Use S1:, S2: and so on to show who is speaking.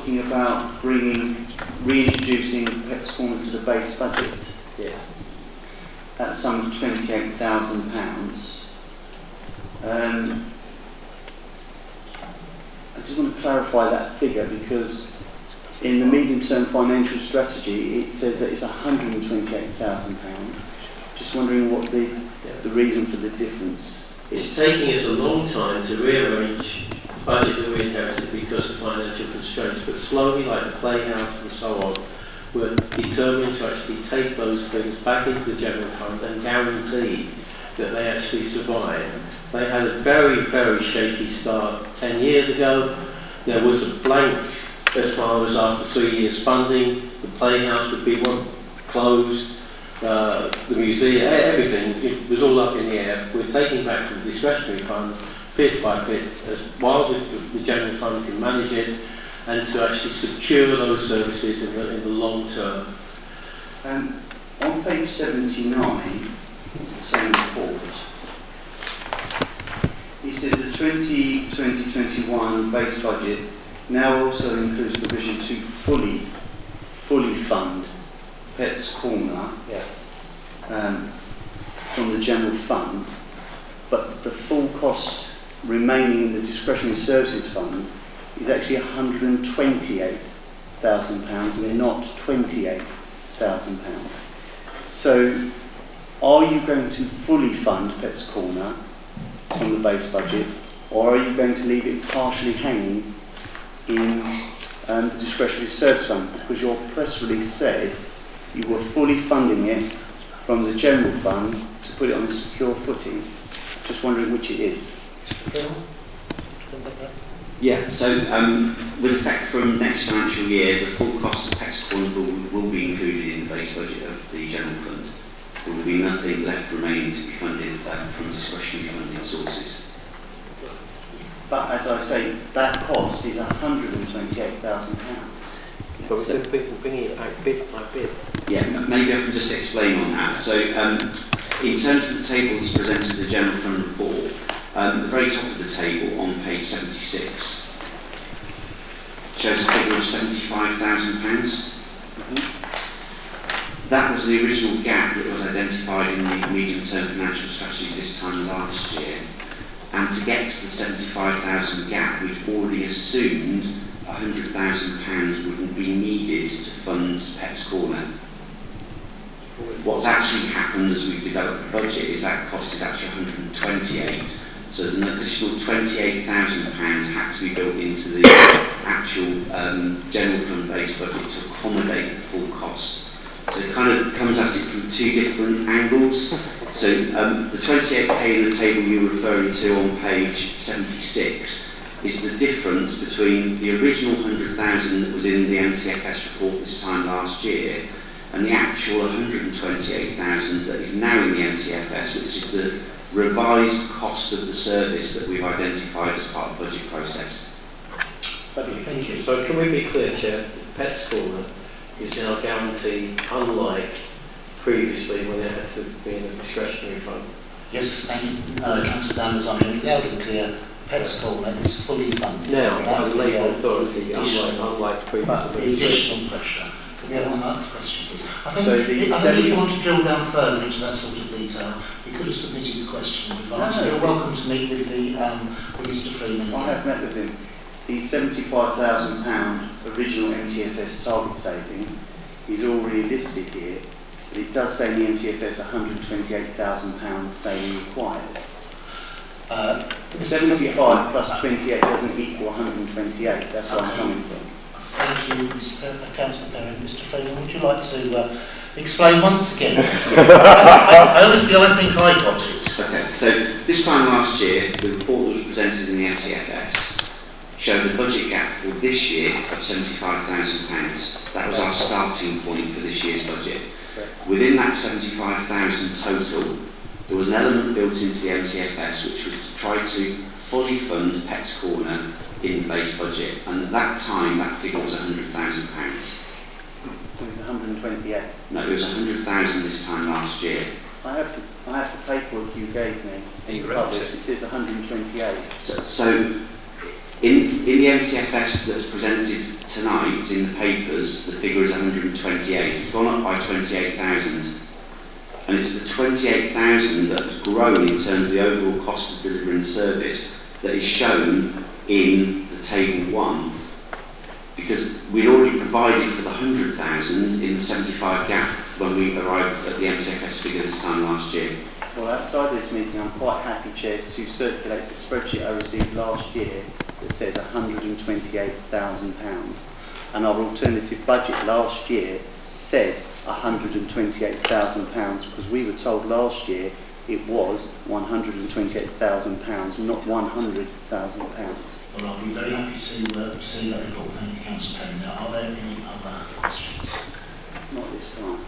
S1: talking about reintroducing Pets Corner to the base budget.
S2: Yes.
S1: At a sum of £28,000. I just want to clarify that figure, because in the medium-term financial strategy it says that it's £128,000. Just wondering what the reason for the difference is.
S2: It's taking us a long time to rearrange the budget that we inherited because of financial constraints, but slowly, like the playhouse and so on, we're determined to actually take those things back into the general fund and guarantee that they actually survive. They had a very, very shaky start 10 years ago. There was a blank as far as after 3 years funding. The playhouse would be one closed, the museum, everything, it was all up in the air. We're taking back from the discretionary fund, bit by bit, while the general fund can manage it, and to actually secure those services in the long term.
S1: On page 79 of the same report, it says the 2020-21 base budget now also includes provision to fully fund Pets Corner from the general fund, but the full cost remaining in the discretionary services fund is actually £128,000 and not £28,000. So, are you going to fully fund Pets Corner from the base budget, or are you going to leave it partially hanging in the discretionary service fund? Because your press release said you were fully funding it from the general fund to put it on a secure footing. Just wondering which it is.
S3: Yeah, so with effect from next financial year, the full cost of Pets Corner will be included in the base budget of the general fund. There will be nothing left remaining to be funded from discretionary funding sources.
S1: But as I say, that cost is £128,000.
S2: But we're bringing it back bit by bit.
S3: Yeah, maybe I can just explain on that. So, in terms of the table that's presented in the general fund report, the very top of the table on page 76 shows a figure of £75,000. That was the original gap that was identified in the medium-term financial strategy this time last year. And to get to the £75,000 gap, we'd already assumed £100,000 wouldn't be needed to fund Pets Corner. What's actually happened as we've developed the budget is that cost is actually 128. So there's an additional £28,000 had to be built into the actual general fund based budget to accommodate the full cost. So it kind of comes at it from two different angles. So the 28k in the table you're referring to on page 76 is the difference between the original 100,000 that was in the MTFS report this time last year and the actual 128,000 that is now in the MTFS, which is the revised cost of the service that we've identified as part of the budget process.
S2: Thank you. So can we be clear, Chair? Pets Corner is now guaranteed, unlike previously when it had to be in a discretionary fund.
S4: Yes, thank you, Councillor Danvers. I mean, loud and clear, Pets Corner is fully funded.
S2: Now, by the Labour Authority, unlike previously.
S4: The additional pressure. Can we have one last question, please? I think,
S1: So
S4: I think if you want to drill down further into that sort of detail, you could have submitted the question in advance.
S1: No.
S4: You're welcome to meet with Mr. Freeman.
S1: I have met with him. The £75,000 original MTFS target saving is already listed here, but it does say in the MTFS £128,000 saving required. 75 plus 28 doesn't equal 128, that's where I'm coming from.
S4: Thank you, Councillor Perrin. Mr. Freeman, would you like to explain once again? I honestly, I think I got it.
S3: Okay, so this time last year, the report that was presented in the MTFS showed a budget gap for this year of £75,000. That was our starting point for this year's budget. Within that 75,000 total, there was an element built into the MTFS which was to try to fully fund Pets Corner in the base budget, and at that time that figure was £100,000.
S1: So it's 128.
S3: No, it was 100,000 this time last year.
S1: I have the paperwork you gave me.
S3: And you
S1: published. It says 128.
S3: So in the MTFS that's presented tonight in the papers, the figure is 128. It's gone up by 28,000. And it's the 28,000 that has grown in terms of the overall cost of delivering the service that is shown in the table 1. Because we'd already provided for the 100,000 in the 75 gap when we arrived at the MTFS figure this time last year.
S1: Well, outside this meeting, I'm quite happy, Chair, to circulate the spreadsheet I received last year that says £128,000. And our alternative budget last year said £128,000 because we were told last year it was £128,000, not £100,000.
S4: Well, I'll be very happy to see that report. Thank you, Councillor Perry. Now, are there any other questions?
S1: Not this time.